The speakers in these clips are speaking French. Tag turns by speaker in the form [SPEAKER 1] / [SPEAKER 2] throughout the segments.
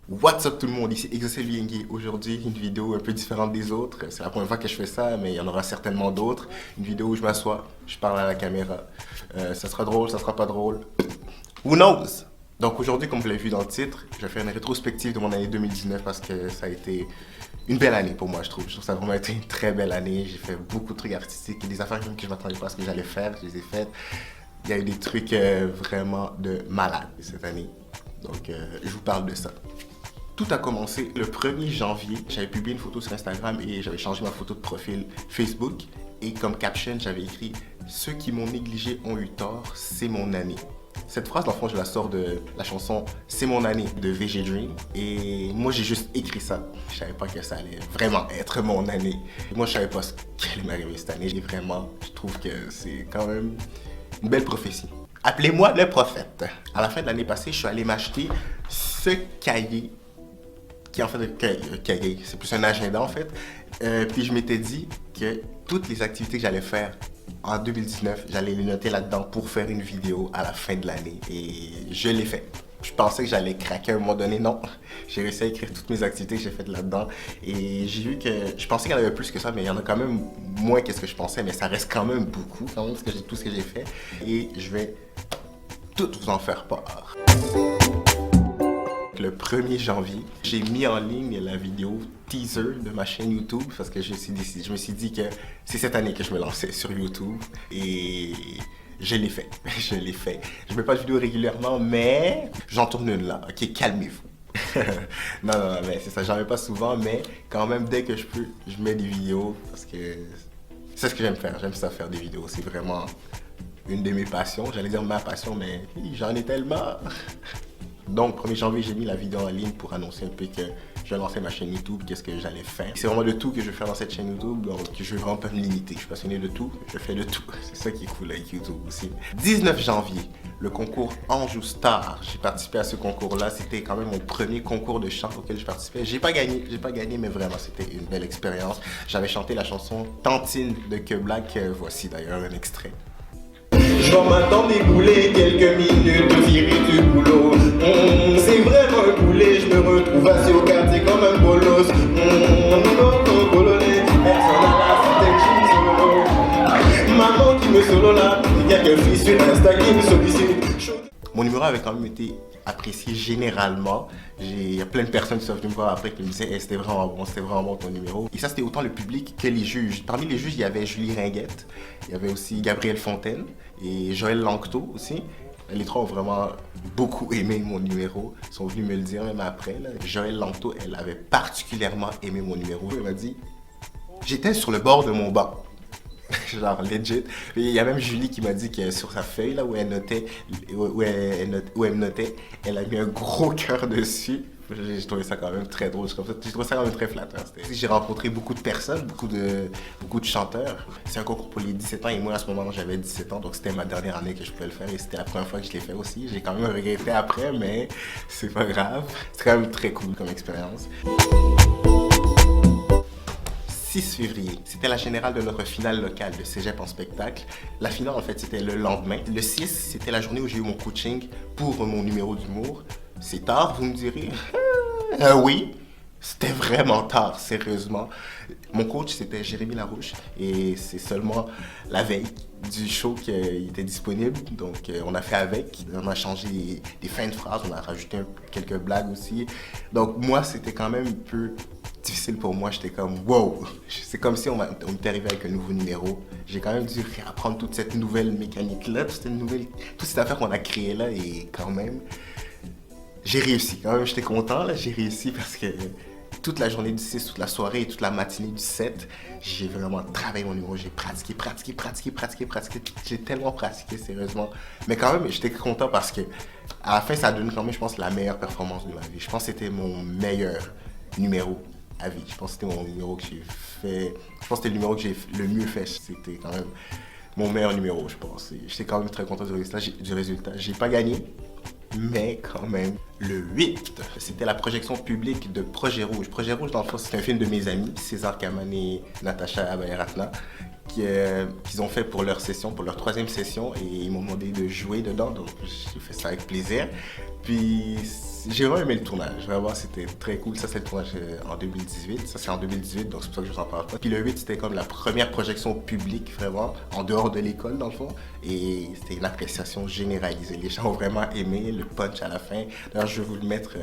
[SPEAKER 1] What's up tout le monde, ici Exocel Viengi. Aujourd'hui, une vidéo un peu différente des autres. C'est la première fois que je fais ça, mais il y en aura certainement d'autres. Une vidéo où je m'assois, je parle à la caméra. Ça sera drôle, ça sera pas drôle. Who knows? Donc aujourd'hui, comme vous l'avez vu dans le titre, je vais faire une rétrospective de mon année 2019 parce que ça a été une belle année pour moi, je trouve. Je trouve que ça a vraiment été une très belle année. J'ai fait beaucoup de trucs artistiques et des affaires que je m'attendais pas à ce que j'allais faire. Je les ai faites. Il y a eu des trucs vraiment de malade cette année. Donc je vous parle de ça. Tout a commencé le 1er janvier. J'avais publié une photo sur Instagram et j'avais changé ma photo de profil Facebook. Et comme caption, j'avais écrit « Ceux qui m'ont négligé ont eu tort, c'est mon année ». Cette phrase, dans le fond, je la sors de la chanson « C'est mon année » de VG Dream. Et moi, j'ai juste écrit ça. Je savais pas que ça allait vraiment être mon année. Et moi, je savais pas ce qui allait m'arriver cette année. Et vraiment, je trouve que c'est quand même une belle prophétie. Appelez-moi le prophète. À la fin de l'année passée, je suis allé m'acheter ce cahier qui en fait un cahier, c'est plus un agenda en fait. Puis je m'étais dit que toutes les activités que j'allais faire en 2019, j'allais les noter là-dedans pour faire une vidéo à la fin de l'année. Et je l'ai fait. Je pensais que j'allais craquer à un moment donné, non. J'ai réussi à écrire toutes mes activités que j'ai faites là-dedans. Et j'ai vu que, je pensais qu'il y en avait plus que ça, mais il y en a quand même moins que ce que je pensais. Mais ça reste quand même beaucoup, quand même, tout ce que j'ai fait. Et je vais tout vous en faire part. Le 1er janvier, j'ai mis en ligne la vidéo teaser de ma chaîne YouTube parce que je me suis dit que c'est cette année que je me lançais sur YouTube et je l'ai fait. Je l'ai fait. Je ne mets pas de vidéo régulièrement, mais j'en tourne une là. Ok, calmez-vous. non, mais c'est ça, j'en mets pas souvent, mais quand même, dès que je peux, je mets des vidéos parce que c'est ce que j'aime faire. J'aime ça faire des vidéos. C'est vraiment une de mes passions. J'allais dire ma passion, mais j'en ai tellement. Donc, 1er janvier, j'ai mis la vidéo en ligne pour annoncer un peu que je vais lancer ma chaîne YouTube, qu'est-ce que j'allais faire. C'est vraiment de tout que je vais faire dans cette chaîne YouTube, donc je vais vraiment pas me limiter. Je suis passionné de tout, je fais de tout. C'est ça qui est cool avec YouTube aussi. 19 janvier, le concours Anjou Star. J'ai participé à ce concours-là. C'était quand même mon premier concours de chant auquel je participais. J'ai pas gagné, mais vraiment, c'était une belle expérience. J'avais chanté la chanson Tantine de Que Black. Voici d'ailleurs un extrait. Je vais m'attendre débouler quelques minutes au tiré du boulot. C'est vraiment un boulet, je me retrouve assis au quartier comme un bolos. Maman qui me solo là, il y a quelques filles sur Insta qui me sollicitent. Mon numéro avait quand même été apprécié généralement. Il y a plein de personnes qui sont venues me voir après qui me disaient hey, c'était vraiment bon ton numéro. Et ça, c'était autant le public que les juges. Parmi les juges, il y avait Julie Ringuette, il y avait aussi Gabrielle Fontaine et Joël Lanctot aussi. Les trois ont vraiment beaucoup aimé mon numéro. Ils sont venus me le dire même après. Là. Joël Lanctot, elle avait particulièrement aimé mon numéro. Elle m'a dit « J'étais sur le bord de mon banc. » Genre legit. Et il y a même Julie qui m'a dit que sur sa feuille là où elle notait, où elle me notait, elle a mis un gros cœur dessus. J'ai trouvé ça quand même très drôle. J'ai trouvé ça quand même très flatteur. J'ai rencontré beaucoup de personnes, beaucoup de chanteurs. C'est un concours pour les 17 ans et moi à ce moment-là j'avais 17 ans donc c'était ma dernière année que je pouvais le faire et c'était la première fois que je l'ai fait aussi. J'ai quand même regretté après mais c'est pas grave. C'est quand même très cool comme expérience. 6 février, c'était la générale de notre finale locale de Cégep en spectacle. La finale, en fait, c'était le lendemain. Le 6, c'était la journée où j'ai eu mon coaching pour mon numéro d'humour. C'est tard, vous me direz? Oui, c'était vraiment tard, sérieusement. Mon coach, c'était Jérémy Larouche et c'est seulement la veille du show qu'il était disponible. Donc, on a fait avec. On a changé des fins de phrases, on a rajouté quelques blagues aussi. Donc, moi, c'était quand même un peu difficile pour moi, j'étais comme wow, c'est comme si on m'était arrivé avec un nouveau numéro. J'ai quand même dû réapprendre toute cette nouvelle mécanique là, toute cette affaire qu'on a créée là et quand même j'ai réussi. Quand même j'étais content là, j'ai réussi parce que toute la journée du 6, toute la soirée et toute la matinée du 7, j'ai vraiment travaillé mon numéro, j'ai pratiqué. J'ai tellement pratiqué sérieusement. Mais quand même j'étais content parce que à la fin ça donne quand même je pense la meilleure performance de ma vie. Je pense que c'était mon meilleur numéro à vie. Je pense que c'était mon numéro que j'ai fait. Je pense que c'était le numéro que j'ai le mieux fait. C'était quand même mon meilleur numéro, je pense. J'étais quand même très content du résultat. J'ai pas gagné, mais quand même. Le 8, c'était la projection publique de Projet Rouge. Projet Rouge, dans le fond, c'est un film de mes amis, César Kaman et Natacha Abayaratna, qu'ils ont fait pour leur session, pour leur troisième session, et ils m'ont demandé de jouer dedans, donc j'ai fait ça avec plaisir. Puis j'ai vraiment aimé le tournage, vraiment c'était très cool. Ça c'est le tournage en 2018, ça c'est en 2018, donc c'est pour ça que je vous en parle pas. Puis le 8 c'était comme la première projection publique vraiment, en dehors de l'école dans le fond, et c'était une appréciation généralisée. Les gens ont vraiment aimé le punch à la fin. D'ailleurs je vais vous le mettre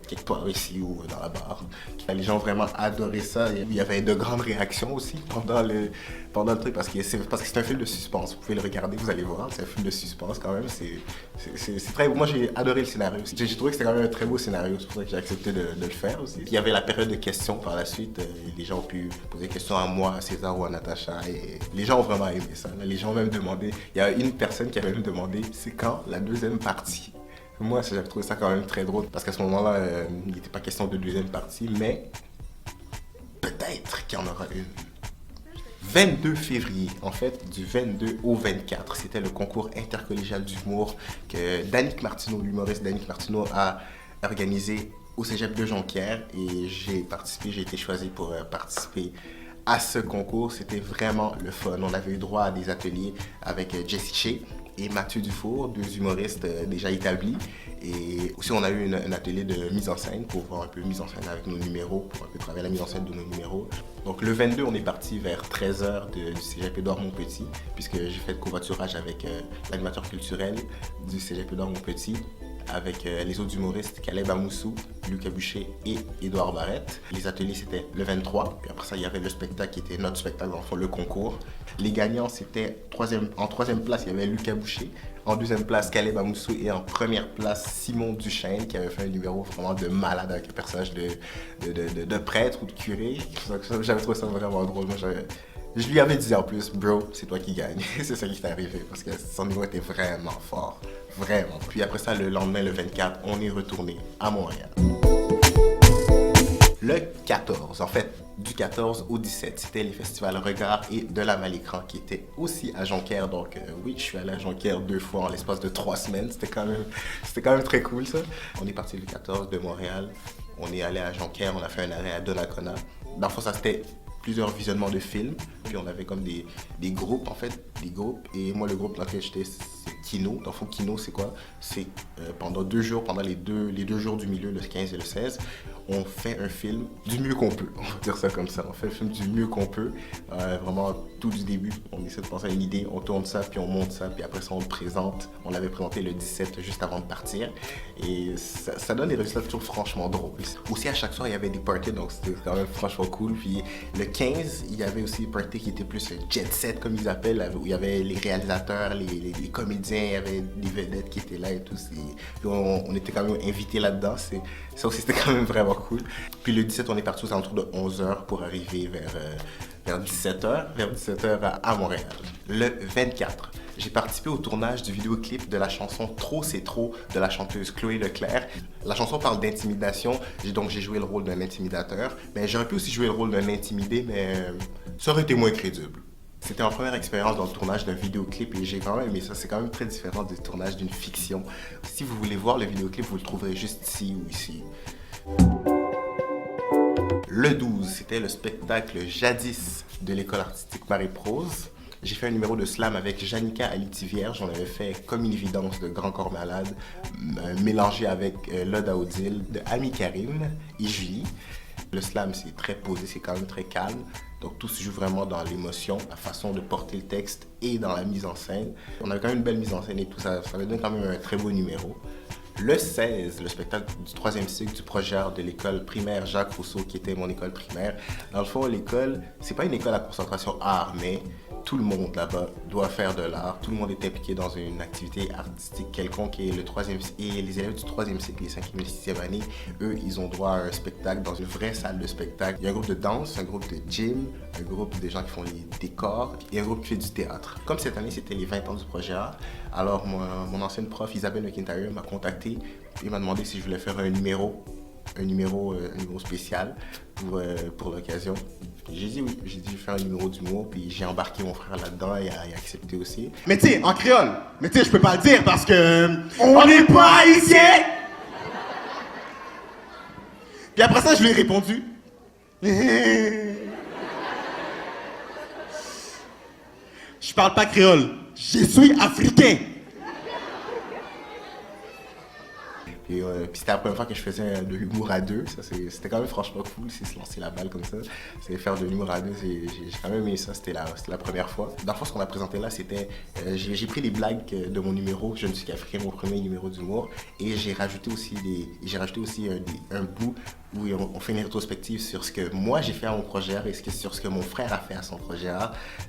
[SPEAKER 1] quelque part ici ou dans la barre. Les gens ont vraiment adoré ça, il y avait de grandes réactions aussi pendant le truc, parce que c'est un film de suspense. Vous pouvez le regarder, vous allez voir, c'est un film de suspense quand même. C'est très beau. Moi j'ai adoré le scénario aussi. J'ai trouvé que c'était quand même un très beau scénario, c'est pour ça que j'ai accepté de le faire aussi. Puis, il y avait la période de questions par la suite, les gens ont pu poser des questions à moi, à César ou à Natacha, et les gens ont vraiment aimé ça. Les gens ont même demandé, il y a une personne qui avait même demandé c'est quand la deuxième partie. Moi j'avais trouvé ça quand même très drôle, parce qu'à ce moment-là il n'était pas question de deuxième partie, mais peut-être qu'il y en aura une. 22 février, en fait, du 22 au 24, c'était le concours intercollégial d'humour que Danick Martineau, l'humoriste Danick Martineau, a organisé au Cégep de Jonquière, et j'ai participé, j'ai été choisi pour participer à ce concours. C'était vraiment le fun. On avait eu droit à des ateliers avec Jessie Shea et Mathieu Dufour, deux humoristes déjà établis. Et aussi, on a eu un atelier de mise en scène pour voir un peu mise en scène avec nos numéros, pour un peu travailler la mise en scène de nos numéros. Donc le 22, on est parti vers 13h du Cégep Édouard Montpetit, puisque j'ai fait le covoiturage avec l'animateur culturel du Cégep Édouard Montpetit, avec les autres humoristes Caleb Amoussou, Lucas Boucher et Édouard Barrette. Les ateliers, c'était le 23. Puis après ça, il y avait le spectacle qui était notre spectacle, enfin le concours. Les gagnants, c'était en troisième place, il y avait Lucas Boucher. En deuxième place, Caleb Amoussou. Et en première place, Simon Duchesne, qui avait fait un numéro vraiment de malade avec un personnage de prêtre ou de curé. J'avais trouvé ça vraiment drôle. Moi, je lui avais dit en plus, bro, c'est toi qui gagne. C'est ça qui t'est arrivé, parce que son niveau était vraiment fort. Vraiment. Puis après ça, le lendemain, le 24, on est retourné à Montréal. Le 14, en fait, du 14 au 17, c'était les festivals Regard et De l'âme à l'écran qui étaient aussi à Jonquière. Donc oui, je suis allé à Jonquière 2 fois en l'espace de 3 semaines. C'était quand même très cool ça. On est parti le 14 de Montréal. On est allé à Jonquière, on a fait un arrêt à Donnacona. Dans le fond, ça c'était plusieurs visionnements de films. Puis on avait comme des groupes en fait, des groupes. Et moi, le groupe dans lequel j'étais, c'est Kino. Dans le fond, Kino, c'est quoi? C'est pendant 2 jours, pendant les deux jours du milieu, le 15 et le 16, on fait un film du mieux qu'on peut. On va dire ça comme ça. On fait le film du mieux qu'on peut. Vraiment, tout du début. On essaie de penser à une idée, on tourne ça, puis on monte ça, puis après ça, on le présente. On l'avait présenté le 17, juste avant de partir. Et ça donne des résultats toujours franchement drôles. Aussi, à chaque soir, il y avait des parties, donc c'était quand même franchement cool. Puis le 15, il y avait aussi des parties qui étaient plus jet set, comme ils appellent, où il y avait les réalisateurs, les comédiens, il y avait des vedettes qui étaient là et tout. Puis on était quand même invités là-dedans. Ça aussi, c'était quand même vraiment cool. Puis le 17, on est parti aux alentours de 11h pour arriver vers 17h à Montréal. Le 24, j'ai participé au tournage du vidéoclip de la chanson Trop c'est trop de la chanteuse Chloé Leclerc. La chanson parle d'intimidation, donc j'ai joué le rôle d'un intimidateur. Mais j'aurais pu aussi jouer le rôle d'un intimidé, mais ça aurait été moins crédible. C'était ma première expérience dans le tournage d'un vidéoclip et j'ai quand même aimé ça. C'est quand même très différent du tournage d'une fiction. Si vous voulez voir le vidéoclip, vous le trouverez juste ici ou ici. Le 12, c'était le spectacle Jadis de l'école artistique Marie-Prose. J'ai fait un numéro de slam avec Janica Aliti-Vierge. On avait fait Comme une évidence de Grand Corps Malade, mélangé avec Loda Odile de Ami Karim et Julie. Le slam, c'est très posé, c'est quand même très calme. Donc tout se joue vraiment dans l'émotion, la façon de porter le texte et dans la mise en scène. On avait quand même une belle mise en scène et tout, ça avait donné quand même un très beau numéro. Le 16, le spectacle du 3e cycle du projet art de l'école primaire Jacques Rousseau, qui était mon école primaire. Dans le fond, l'école, c'est pas une école à concentration art, mais tout le monde là-bas doit faire de l'art. Tout le monde est impliqué dans une activité artistique quelconque. Et les élèves du 3e cycle, les 5e et 6e années, eux, ils ont droit à un spectacle dans une vraie salle de spectacle. Il y a un groupe de danse, un groupe de gym, un groupe de gens qui font les décors et un groupe qui fait du théâtre. Comme cette année, c'était les 20 ans du projet art, alors mon ancienne prof, Isabelle McIntyre, m'a contacté et m'a demandé si je voulais faire un numéro spécial pour l'occasion. J'ai dit oui, j'ai dit je vais faire un numéro d'humour, puis j'ai embarqué mon frère là-dedans et il a accepté aussi.
[SPEAKER 2] Mais tu sais, en créole, mais tu sais, je peux pas le dire parce que on n'est pas haïtien. Puis après ça, je lui ai répondu. Je parle pas créole. Je suis africain.
[SPEAKER 1] Puis c'était la première fois que je faisais de l'humour à deux. Ça, c'était quand même franchement cool, c'est se lancer la balle comme ça. C'est faire de l'humour à deux, j'ai quand même aimé ça, c'était la première fois. Dans le fond, ce qu'on a présenté là, c'était... j'ai pris des blagues de mon numéro, Je ne suis qu'Africain, mon premier numéro d'humour. Et j'ai rajouté aussi, un bout où on fait une rétrospective sur ce que moi j'ai fait à mon projet et sur ce que mon frère a fait à son projet.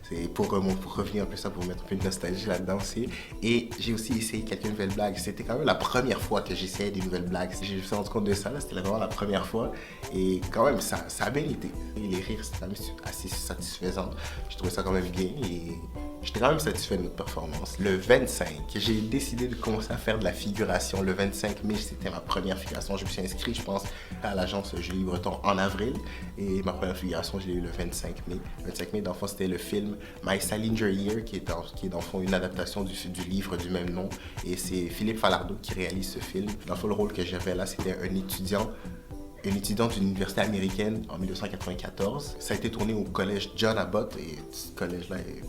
[SPEAKER 1] C'est pour revenir un peu ça, pour mettre un peu de nostalgie là-dedans aussi. Et j'ai aussi essayé quelques nouvelles blagues. C'était quand même la première fois que j'essayais des nouvelles blagues. J'ai me suis rendu compte de ça, c'était vraiment la première fois. Et quand même, ça a bien été. Et les rires, c'était quand même assez satisfaisant. Je trouvais ça quand même bien et j'étais quand même satisfait de notre performance. Le 25, j'ai décidé de commencer à faire de la figuration. Le 25 mai, c'était ma première figuration. Je me suis inscrit, je pense, à l'agence Julie Breton en avril. Et ma première figuration, je l'ai eu le 25 mai. Le 25 mai, dans le fond, c'était le film My Salinger Year, qui est dans le fond une adaptation du livre du même nom. Et c'est Philippe Falardeau qui réalise ce film. Dans le fond, le rôle que j'avais là, c'était un étudiant d'une université américaine en 1994. Ça a été tourné au collège John Abbott. Et ce collège-là est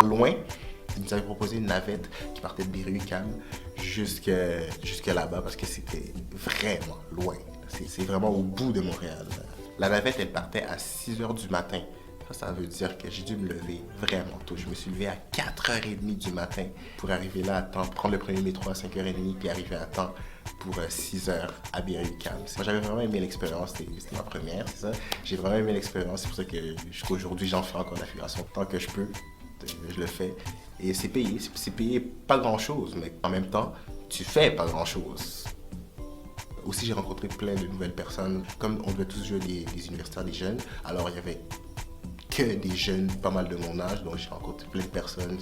[SPEAKER 1] loin. Ils nous avaient proposé une navette qui partait de Berry-UQAM jusque là-bas parce que c'était vraiment loin. C'est vraiment au bout de Montréal. La navette, elle partait à 6 h du matin. Ça veut dire que j'ai dû me lever vraiment tôt. Je me suis levé à 4h30 du matin pour arriver là à temps, prendre le premier métro à 5h30 puis arriver à temps pour 6 h à Berry-UQAM. Moi, j'avais vraiment aimé l'expérience. C'était ma première, c'est ça. J'ai vraiment aimé l'expérience. C'est pour ça que jusqu'à aujourd'hui, j'en fais encore la figuration tant que je peux. Je le fais. Et c'est payé. C'est payé pas grand-chose, mais en même temps, tu fais pas grand-chose. Aussi, j'ai rencontré plein de nouvelles personnes. Comme on devait tous jouer des universitaires, des jeunes, alors il y avait que des jeunes, pas mal de mon âge, donc j'ai rencontré plein de personnes,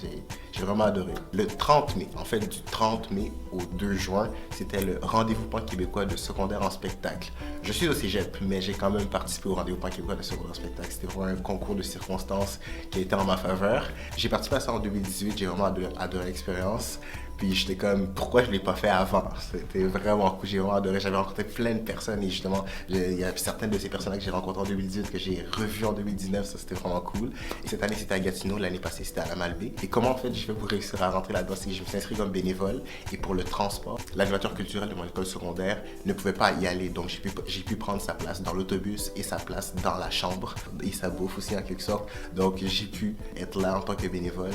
[SPEAKER 1] j'ai vraiment adoré. Le 30 mai, en fait du 30 mai au 2 juin, c'était le rendez-vous pan québécois de secondaire en spectacle. Je suis au cégep, mais j'ai quand même participé au rendez-vous pan québécois de secondaire en spectacle. C'était vraiment un concours de circonstances qui a été en ma faveur. J'ai participé à ça en 2018, j'ai vraiment adoré l'expérience. Puis j'étais comme, pourquoi je ne l'ai pas fait avant? C'était vraiment cool, j'ai vraiment adoré. J'avais rencontré plein de personnes et justement, il y a certaines de ces personnes-là que j'ai rencontrées en 2018 que j'ai revues en 2019, ça c'était vraiment cool. Et cette année c'était à Gatineau, l'année passée c'était à la Malbaie. Et comment en fait je fais pour réussir à rentrer là-dedans? C'est que je me suis inscrit comme bénévole et pour le transport, l'animateur culturel de mon école secondaire ne pouvait pas y aller. Donc j'ai pu prendre sa place dans l'autobus et sa place dans la chambre et sa bouffe aussi en quelque sorte. Donc j'ai pu être là en tant que bénévole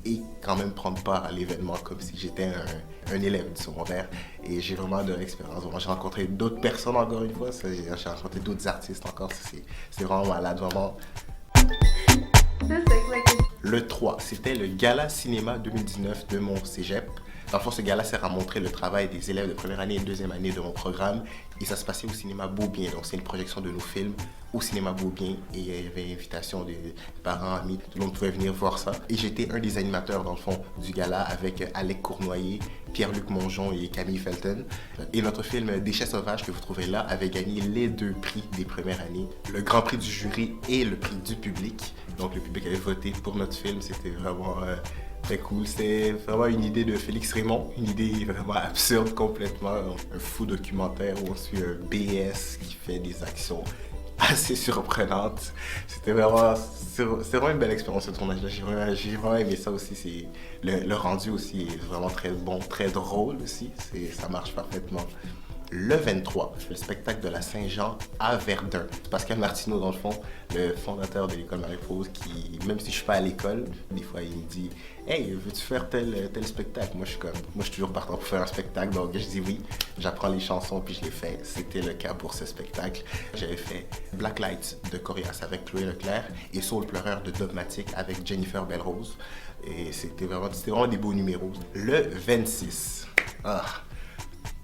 [SPEAKER 1] et quand même prendre part à l'événement comme si j'étais un élève du secondaire. Et j'ai vraiment adoré l'expérience. J'ai rencontré d'autres personnes encore une fois, j'ai rencontré d'autres artistes encore, c'est vraiment malade, vraiment. Le 3, c'était le Gala Cinéma 2019 de mon cégep. Dans le fond, ce gala sert à montrer le travail des élèves de première année et deuxième année de mon programme. Et ça se passait au cinéma Beaubien. Donc, c'est une projection de nos films au cinéma Beaubien. Et il y avait invitation des parents, amis. Tout le monde pouvait venir voir ça. Et j'étais un des animateurs, dans le fond, du gala avec Alec Cournoyer, Pierre-Luc Mongeon et Camille Felton. Et notre film Déchets sauvages que vous trouvez là avait gagné les 2 prix des premières années. Le grand prix du jury et le prix du public. Donc, le public avait voté pour notre film. C'était vraiment... très cool, c'est vraiment une idée de Félix Raymond, une idée vraiment absurde complètement, un fou documentaire où on suit un BS qui fait des actions assez surprenantes. C'est vraiment une belle expérience ce tournage-là, j'ai vraiment aimé ça aussi, le rendu aussi est vraiment très bon, très drôle aussi, ça marche parfaitement. Le 23, le spectacle de la Saint-Jean à Verdun. Pascal Martineau, dans le fond, le fondateur de l'école Marie-Prose, qui, même si je suis pas à l'école, des fois il me dit « Hey, veux-tu faire tel spectacle ?» Moi je suis toujours partant pour faire un spectacle, donc je dis oui, j'apprends les chansons puis je les fais. C'était le cas pour ce spectacle. J'avais fait Black Lights de Corias avec Chloé Leclerc et Saul Pleureur de Dogmatic avec Jennifer Belrose. Et c'était vraiment des beaux numéros. Le 26,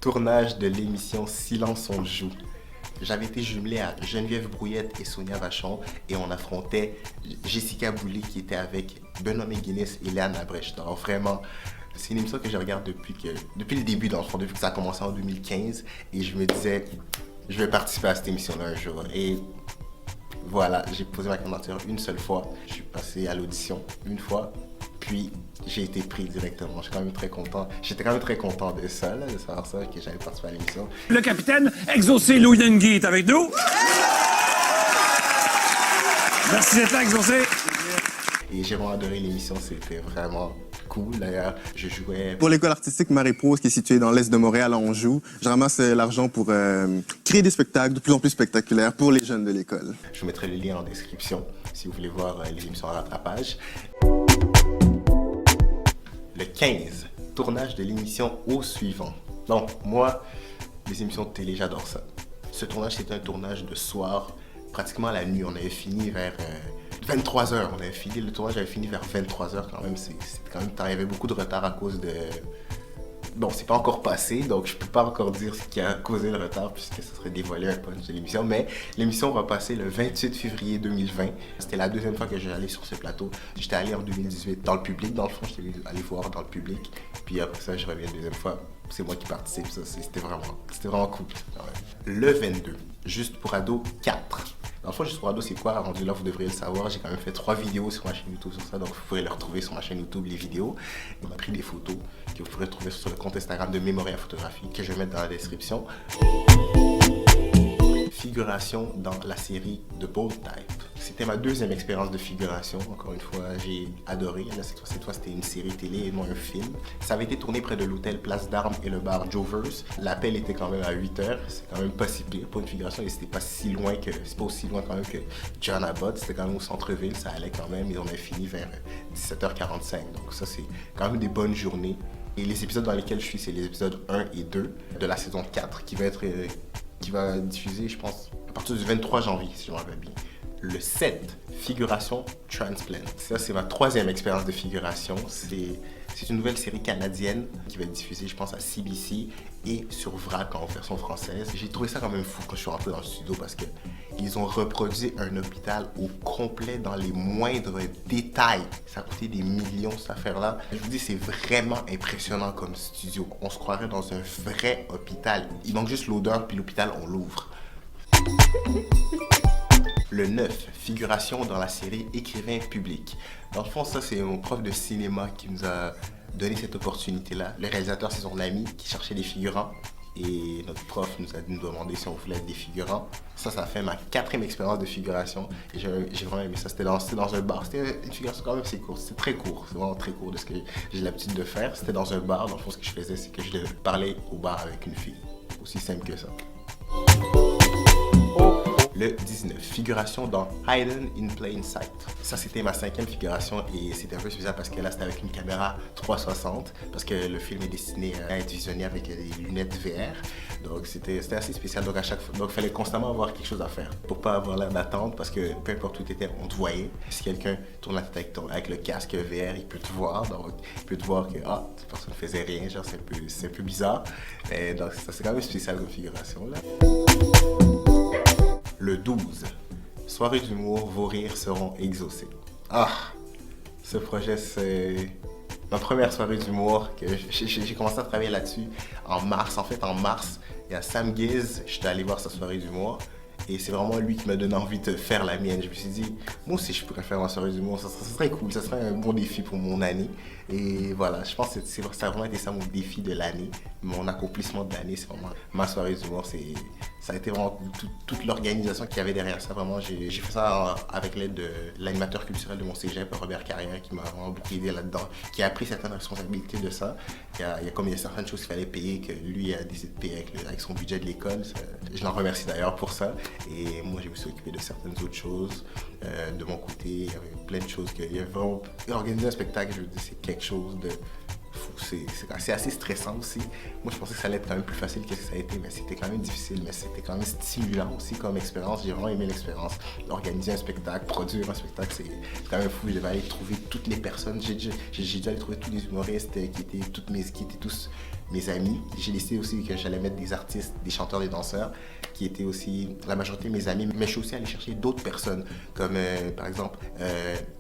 [SPEAKER 1] tournage de l'émission Silence on joue. J'avais été jumelé à Geneviève Brouillette et Sonia Vachon et on affrontait Jessica Boulay qui était avec Benoît McGuinness et Léane Labrecht. Alors vraiment, c'est une émission que je regarde depuis le début dans le fond, depuis que ça a commencé en 2015 et je me disais, je vais participer à cette émission-là un jour. Et voilà, j'ai posé ma candidature une seule fois. Je suis passé à l'audition une fois. Puis j'ai été pris directement. J'étais quand même très content de ça, de savoir ça, que j'avais participé à l'émission.
[SPEAKER 3] Le capitaine Exaucé Louis Dengue est avec nous. Merci d'être là, Exaucé.
[SPEAKER 1] Et j'ai vraiment adoré l'émission, c'était vraiment cool. D'ailleurs, je jouais...
[SPEAKER 4] Pour l'école artistique Marie-Prose, qui est située dans l'est de Montréal, à Anjou, je ramasse l'argent pour créer des spectacles de plus en plus spectaculaires pour les jeunes de l'école.
[SPEAKER 1] Je vous mettrai le lien en description si vous voulez voir les émissions en rattrapage. Le 15, tournage de l'émission au suivant. Donc, moi, les émissions de télé, j'adore ça. Ce tournage, c'était un tournage de soir, pratiquement la nuit. On avait fini vers 23h. Le tournage avait fini vers 23h quand même. C'était quand même, il y avait beaucoup de retard à cause de... Bon, c'est pas encore passé, donc je peux pas encore dire ce qui a causé le retard puisque ça serait dévoilé un punch de l'émission. Mais l'émission va passer le 28 février 2020. C'était la deuxième fois que j'allais sur ce plateau. J'étais allé en 2018 dans le public, dans le fond, j'étais allé voir dans le public. Puis après ça, je reviens une deuxième fois. C'est moi qui participe, ça, c'était vraiment cool. Le 22, juste pour ados 4. Dans le fond, juste pour ados, c'est quoi? Rendu là, vous devriez le savoir. J'ai quand même fait 3 vidéos sur ma chaîne YouTube sur ça, donc vous pourrez le retrouver sur ma chaîne YouTube, les vidéos. On a pris des photos que vous pourrez trouver sur le compte Instagram de Memoria Photographie, que je vais mettre dans la description. Figuration dans la série de Bold Type. C'était ma deuxième expérience de figuration. Encore une fois, j'ai adoré. Là, cette fois, c'était une série télé et non un film. Ça avait été tourné près de l'hôtel Place d'Armes et le bar Jovers. L'appel était quand même à 8h. C'est quand même pas si pire pour une figuration et c'était pas si loin que... C'est pas aussi loin quand même que John Abbott. C'était quand même au centre-ville. Ça allait quand même et on a fini vers 17h45. Donc ça, c'est quand même des bonnes journées. Et les épisodes dans lesquels je suis, c'est les épisodes 1 et 2 de la saison 4 qui va diffuser, je pense, à partir du 23 janvier, si je me rappelle bien. Le 7, figuration transplant. Ça, c'est ma 3e expérience de figuration. C'est une nouvelle série canadienne qui va être diffusée, je pense, à CBC et sur VRAC en version française. J'ai trouvé ça quand même fou quand je suis rentré dans le studio parce qu'ils ont reproduit un hôpital au complet dans les moindres détails. Ça a coûté des millions, cette affaire-là. Je vous dis, c'est vraiment impressionnant comme studio. On se croirait dans un vrai hôpital. Il manque juste l'odeur, puis l'hôpital, on l'ouvre. Le 9, figuration dans la série Écrivain public. Dans le fond, ça, c'est mon prof de cinéma qui nous a donné cette opportunité-là. Le réalisateur, c'est son ami qui cherchait des figurants. Et notre prof nous a demandé si on voulait être des figurants. Ça fait ma 4e expérience de figuration. Et j'ai vraiment aimé ça. C'était dans un bar. C'était une figuration quand même assez courte. C'était très court. C'est vraiment très court de ce que j'ai l'habitude de faire. C'était dans un bar. Dans le fond, ce que je faisais, c'est que je parlais au bar avec une fille. Aussi simple que ça. Le 19, figuration dans Hidden in Plain Sight. Ça, c'était ma 5e figuration et c'était un peu spécial parce que là, c'était avec une caméra 360 parce que le film est destiné à être visionné avec des lunettes VR. Donc, c'était assez spécial. Donc, à chaque fois, il fallait constamment avoir quelque chose à faire pour pas avoir l'air d'attendre parce que peu importe où tu étais, on te voyait. Si quelqu'un tourne la tête avec le casque VR, il peut te voir. Donc, il peut te voir que cette personne ne faisait rien. Genre, c'est un peu bizarre. Mais donc, ça, c'est quand même spécial comme figuration là. Le 12, soirée d'humour, vos rires seront exaucés. Ce projet, c'est ma première soirée d'humour que j'ai commencé à travailler là-dessus en mars. En fait, en mars, il y a Sam Giz, j'étais allé voir sa soirée d'humour. Et c'est vraiment lui qui m'a donné envie de faire la mienne. Je me suis dit, moi aussi je pourrais faire ma soirée d'humour, ça serait cool, ça serait un bon défi pour mon année. Et voilà, je pense que ça a vraiment été ça mon défi de l'année. Mon accomplissement de l'année, c'est vraiment ma soirée d'humour. Ça a été vraiment toute l'organisation qu'il y avait derrière ça. Vraiment, j'ai fait ça avec l'aide de l'animateur culturel de mon cégep, Robert Carrière, qui m'a vraiment beaucoup aidé là-dedans, qui a pris certaines responsabilités de ça. Il y a certaines choses qu'il fallait payer, que lui a décidé de payer avec son budget de l'école. Je l'en remercie d'ailleurs pour ça. Et moi, je me suis occupé de certaines autres choses. De mon côté, il y avait plein de choses. Il y avait vraiment... Organiser un spectacle, je veux dire, c'est quelque chose de fou. C'est assez stressant aussi. Moi, je pensais que ça allait être quand même plus facile que ça a été, mais c'était quand même difficile. Mais c'était quand même stimulant aussi comme expérience. J'ai vraiment aimé l'expérience. Organiser un spectacle, produire un spectacle, c'est quand même fou. Je devais aller trouver toutes les personnes. J'ai dû aller trouver tous les humoristes qui étaient tous mes amis. J'ai décidé aussi que j'allais mettre des artistes, des chanteurs, des danseurs, qui étaient aussi la majorité de mes amis. Mais je suis aussi allé chercher d'autres personnes, comme par exemple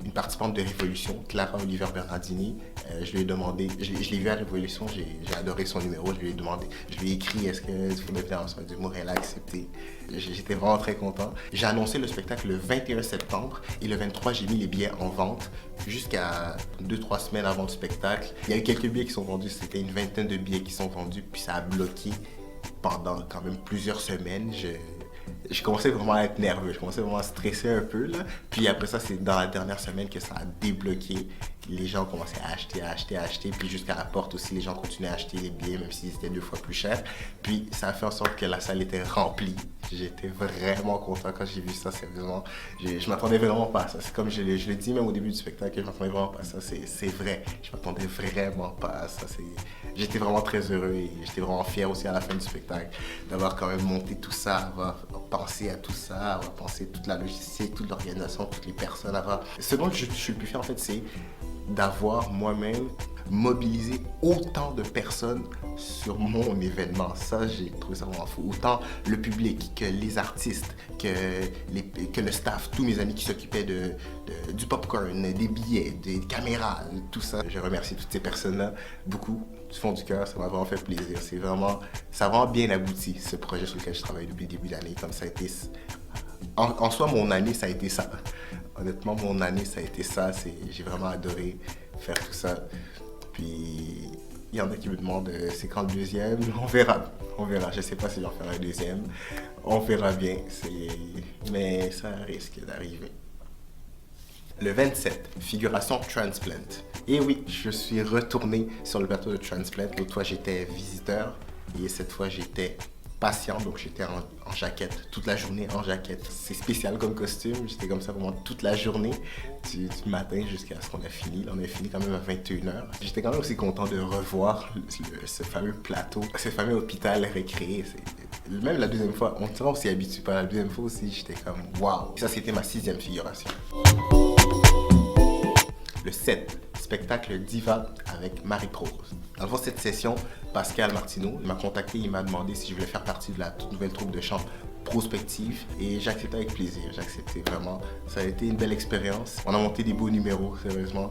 [SPEAKER 1] une participante de Révolution, Clara Oliver Bernardini. Je lui ai demandé, je l'ai vu à Révolution, j'ai adoré son numéro, je lui ai demandé, je lui ai écrit est-ce que vous me faire un soirée d'humour, elle a accepté. J'étais vraiment très content. J'ai annoncé le spectacle le 21 septembre et le 23, j'ai mis les billets en vente jusqu'à 2-3 semaines avant le spectacle. Il y a eu quelques billets qui sont vendus, c'était une vingtaine de billets qui sont vendus, puis ça a bloqué pendant quand même plusieurs semaines. je commençais vraiment à être nerveux, je commençais vraiment à stresser un peu là. Puis après ça, c'est dans la dernière semaine que ça a débloqué. Les gens commençaient à acheter, puis jusqu'à la porte aussi, les gens continuaient à acheter les billets, même s'ils étaient 2 fois plus chers. Puis ça a fait en sorte que la salle était remplie. J'étais vraiment content quand j'ai vu ça, sérieusement. Je m'attendais vraiment pas à ça. C'est comme je le dis même au début du spectacle, je m'attendais vraiment pas à ça. C'est vrai, je m'attendais vraiment pas à ça. J'étais vraiment très heureux et j'étais vraiment fier aussi à la fin du spectacle d'avoir quand même monté tout ça, avoir pensé à tout ça, avoir pensé toute la logistique, toute l'organisation, toutes les personnes. Ce dont je suis le plus fier en fait, c'est d'avoir moi-même mobilisé autant de personnes sur mon événement. Ça, j'ai trouvé ça vraiment fou. Autant le public que les artistes, que le staff, tous mes amis qui s'occupaient du popcorn, des billets, des caméras, tout ça. Je remercie toutes ces personnes-là beaucoup du fond du cœur. Ça m'a vraiment fait plaisir. Ça a vraiment bien abouti, ce projet sur lequel je travaille depuis le début d'année. Comme ça a été... En soi, mon année, ça a été ça. Honnêtement, mon année, ça a été ça. J'ai vraiment adoré faire tout ça. Puis, il y en a qui me demandent c'est quand le deuxième. On verra. Je ne sais pas si j'en ferai un deuxième. On verra bien. Mais ça risque d'arriver. Le 27, figuration Transplant. Et oui, je suis retourné sur le plateau de Transplant. L'autre fois, j'étais visiteur. Et cette fois, j'étais patient, donc j'étais en jaquette, toute la journée en jaquette. C'est spécial comme costume, j'étais comme ça vraiment toute la journée, du matin jusqu'à ce qu'on a fini. Là, on a fini quand même à 21h. J'étais quand même aussi content de revoir ce fameux plateau, ce fameux hôpital récréé. Même la deuxième fois, on ne s'y habitue pas. La deuxième fois aussi, j'étais comme waouh. Ça, c'était ma 6e figuration. Le 7, spectacle Diva avec Marie-Prose. Avant cette session, Pascal Martineau m'a contacté, il m'a demandé si je voulais faire partie de la toute nouvelle troupe de chant Prospective et j'ai accepté avec plaisir, j'ai accepté vraiment. Ça a été une belle expérience. On a monté des beaux numéros, sérieusement.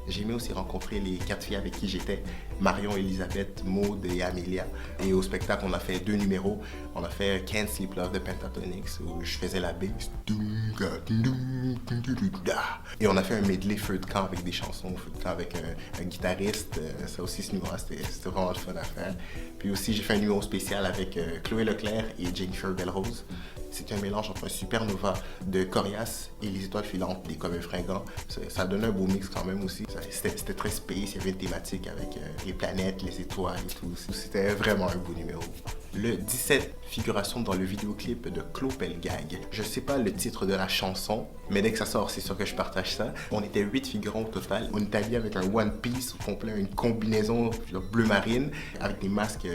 [SPEAKER 1] J'ai aimé aussi rencontrer les 4 filles avec qui j'étais, Marion, Elisabeth, Maud et Amélia. Et au spectacle, on a fait 2 numéros. On a fait Can't Sleep Love de Pentatonix où je faisais la bass. Et on a fait un medley feu de camp avec des chansons, feu de camp avec un guitariste. Ça aussi, ce numéro, c'était vraiment le fun à faire. Puis aussi, j'ai fait un numéro spécial avec Chloé Leclerc et Jennifer Belrose. C'était un mélange entre un supernova de Corias et les étoiles filantes des Communs Fringants. Ça donnait un beau mix quand même aussi. C'était très space, il y avait une thématique avec les planètes, les étoiles et tout. C'était vraiment un beau numéro. Le 17, figuration dans le vidéoclip de Clopelgag. Je sais pas le titre de la chanson, mais dès que ça sort, c'est sûr que je partage ça. On était 8 figurants au total. On était habillés avec un one piece au complet, une combinaison bleu marine, avec des masques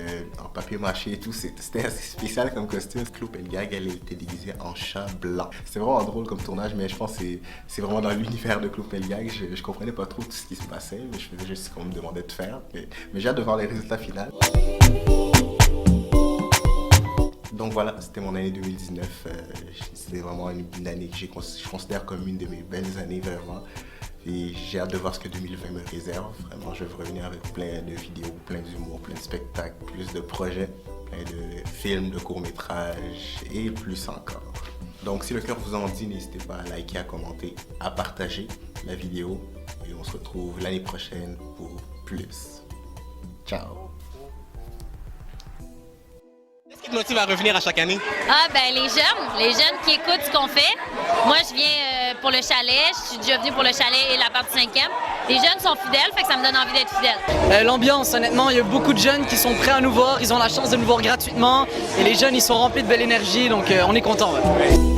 [SPEAKER 1] en papier mâché et tout. C'était assez spécial comme costume. Clopelgag, elle était déguisée en chat blanc. C'était vraiment drôle comme tournage, mais je pense que c'est vraiment dans l'univers de Clopelgag. Je comprenais pas trop tout ce qui se passait, mais je faisais juste ce qu'on me demandait de faire. Mais j'ai hâte de voir les résultats finaux. Donc voilà, c'était mon année 2019. C'était vraiment une année que je considère comme une de mes belles années, vraiment. Et j'ai hâte de voir ce que 2020 me réserve. Vraiment, je vais revenir avec plein de vidéos, plein d'humour, plein de spectacles, plus de projets, plein de films, de courts-métrages et plus encore. Donc si le cœur vous en dit, n'hésitez pas à liker, à commenter, à partager la vidéo. Et on se retrouve l'année prochaine pour plus. Ciao! Qu'est-ce qui te motive à revenir à chaque année?
[SPEAKER 5] Ah ben les jeunes qui écoutent ce qu'on fait. Moi je viens pour le chalet, je suis déjà venue pour le chalet et la part du 5e. Les jeunes sont fidèles, fait que ça me donne envie d'être fidèle.
[SPEAKER 6] L'ambiance, honnêtement, il y a beaucoup de jeunes qui sont prêts à nous voir, ils ont la chance de nous voir gratuitement et les jeunes ils sont remplis de belle énergie, donc on est contents. Ouais.